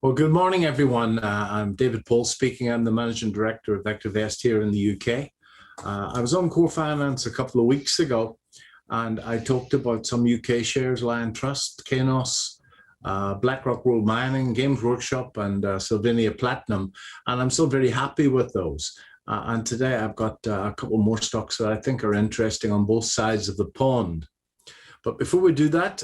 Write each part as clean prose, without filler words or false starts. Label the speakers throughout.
Speaker 1: Well, good morning, everyone. I'm David Paul speaking. I'm the Managing Director of VectorVest here in the UK. I was on Core Finance a couple of weeks ago, and I talked about some UK shares, Lion Trust, Kainos, BlackRock World Mining, Games Workshop, and Sylvania Platinum, and I'm still very happy with those. And today I've got a couple more stocks that I think are interesting on both sides of the pond. But before we do that,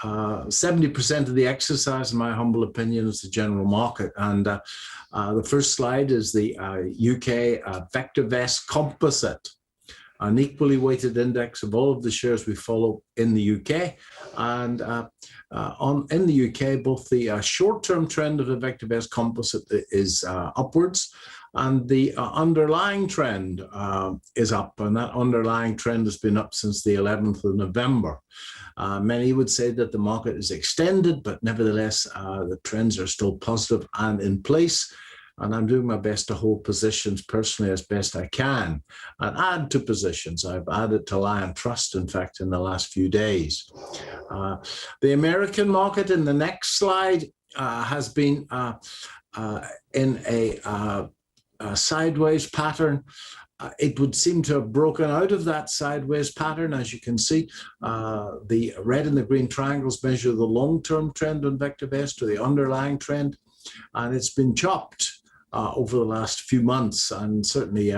Speaker 1: 70% of the exercise, in my humble opinion, is the general market. And the first slide is the UK VectorVest Composite, an equally weighted index of all of the shares we follow in the UK. And in the UK, both the short-term trend of the VectorVest Composite is upwards, and the underlying trend is up, and that underlying trend has been up since the 11th of November. Many would say that the market is extended, but nevertheless, the trends are still positive and in place. And I'm doing my best to hold positions personally as best I can and add to positions. I've added to Lion Trust, in fact, in the last few days. The American market in the next slide has been in a sideways pattern. It would seem to have broken out of that sideways pattern. As you can see, the red and the green triangles measure the long-term trend on VectorVest, or the underlying trend, and it's been chopped over the last few months. And certainly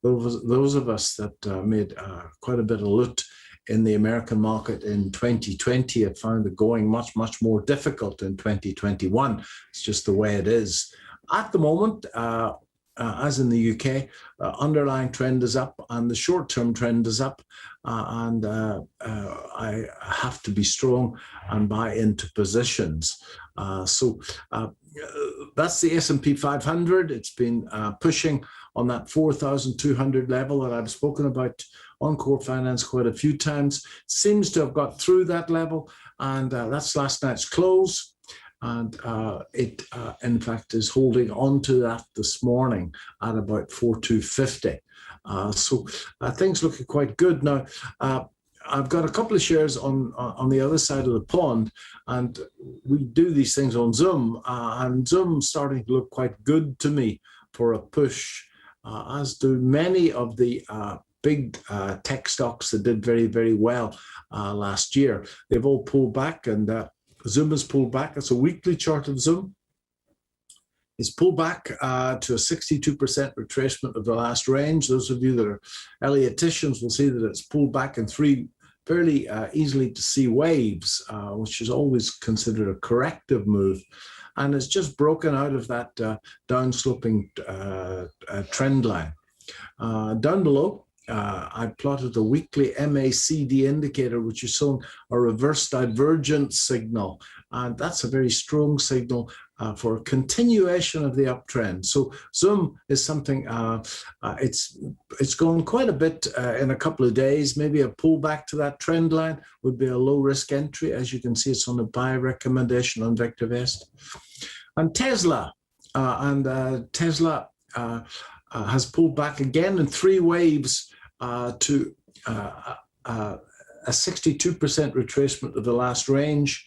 Speaker 1: those of us that made quite a bit of loot in the American market in 2020 have found it going much, much more difficult in 2021. It's just the way it is. At the moment, as in the UK, underlying trend is up and the short-term trend is up, and I have to be strong and buy into positions. So that's the S&P 500. It's been pushing on that 4,200 level that I've spoken about on Core Finance quite a few times. Seems to have got through that level, and that's last night's close. And it, in fact, is holding on to that this morning at about 4,250. So things looking quite good. Now, I've got a couple of shares on the other side of the pond, and we do these things on Zoom, and Zoom's starting to look quite good to me for a push, as do many of the big tech stocks that did very, very well last year. They've all pulled back, and Zoom has pulled back. That's a weekly chart of Zoom. It's pulled back to a 62% retracement of the last range. Those of you that are Elliotticians will see that it's pulled back in three fairly easily to see waves, which is always considered a corrective move. And it's just broken out of that downsloping trend line. Down below, I plotted a weekly MACD indicator, which is showing a reverse divergence signal. And that's a very strong signal for a continuation of the uptrend. So Zoom is something, it's gone quite a bit in a couple of days. Maybe a pullback to that trend line would be a low risk entry. As you can see, it's on a buy recommendation on VectorVest. And Tesla, Tesla has pulled back again in three waves to a 62% retracement of the last range.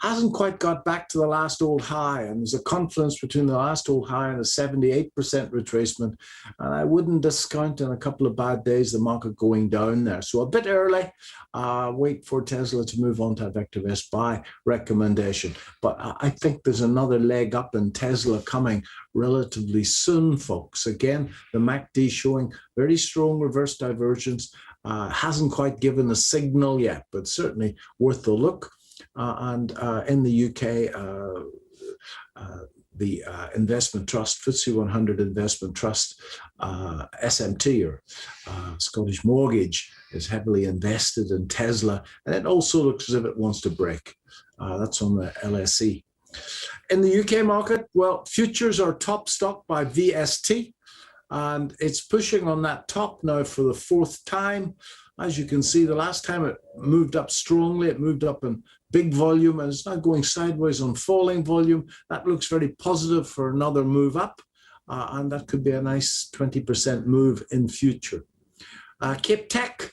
Speaker 1: Hasn't quite got back to the last old high, and there's a confluence between the last old high and a 78% retracement, and I wouldn't discount in a couple of bad days the market going down there. So a bit early, wait for Tesla to move on to a VectorVest buy recommendation. But I think there's another leg up in Tesla coming relatively soon, folks. Again, the MACD showing very strong reverse divergence. Hasn't quite given a signal yet, but certainly worth a look. And in the UK, the investment trust, FTSE 100 investment trust, SMT, or Scottish Mortgage, is heavily invested in Tesla, and it also looks as if it wants to break. That's on the LSE. In the UK market, well, futures are top stock by VST, and it's pushing on that top now for the fourth time. As you can see, the last time it moved up strongly, it moved up in big volume, and it's now going sideways on falling volume. That looks very positive for another move up, and that could be a nice 20% move in future. Cape Tech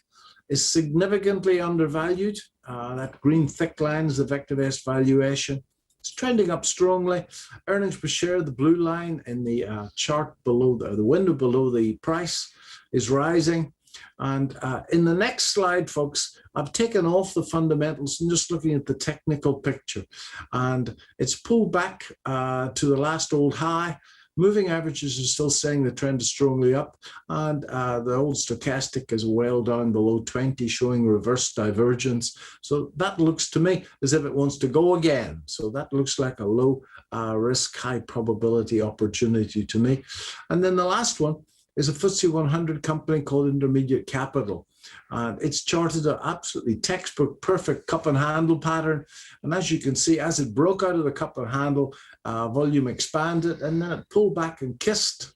Speaker 1: is significantly undervalued. That green thick line is the VectorVest valuation. It's trending up strongly. Earnings per share, the blue line in the chart below, the window below the price, is rising. And in the next slide, folks, I've taken off the fundamentals and just looking at the technical picture. And it's pulled back to the last old high. Moving averages are still saying the trend is strongly up, and the old stochastic is well down below 20, showing reverse divergence. So that looks to me as if it wants to go again. So that looks like a low risk, high probability opportunity to me. And then the last one is a FTSE 100 company called Intermediate Capital. It's charted an absolutely textbook, perfect cup and handle pattern. And as you can see, as it broke out of the cup and handle, volume expanded, and then it pulled back and kissed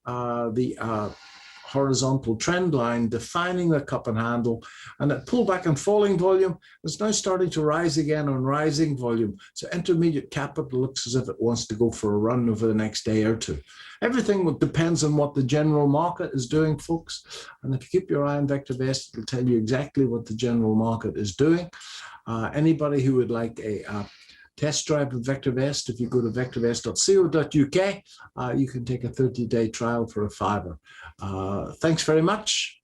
Speaker 1: the horizontal trend line, defining the cup and handle, and it pulled back and falling volume. It's now starting to rise again on rising volume. So Intermediate Capital looks as if it wants to go for a run over the next day or two. Everything depends on what the general market is doing, folks. And if you keep your eye on VectorVest, it'll tell you exactly what the general market is doing. Anybody who would like a test drive of VectorVest, if you go to vectorvest.co.uk, you can take a 30-day trial for a $5. Thanks very much.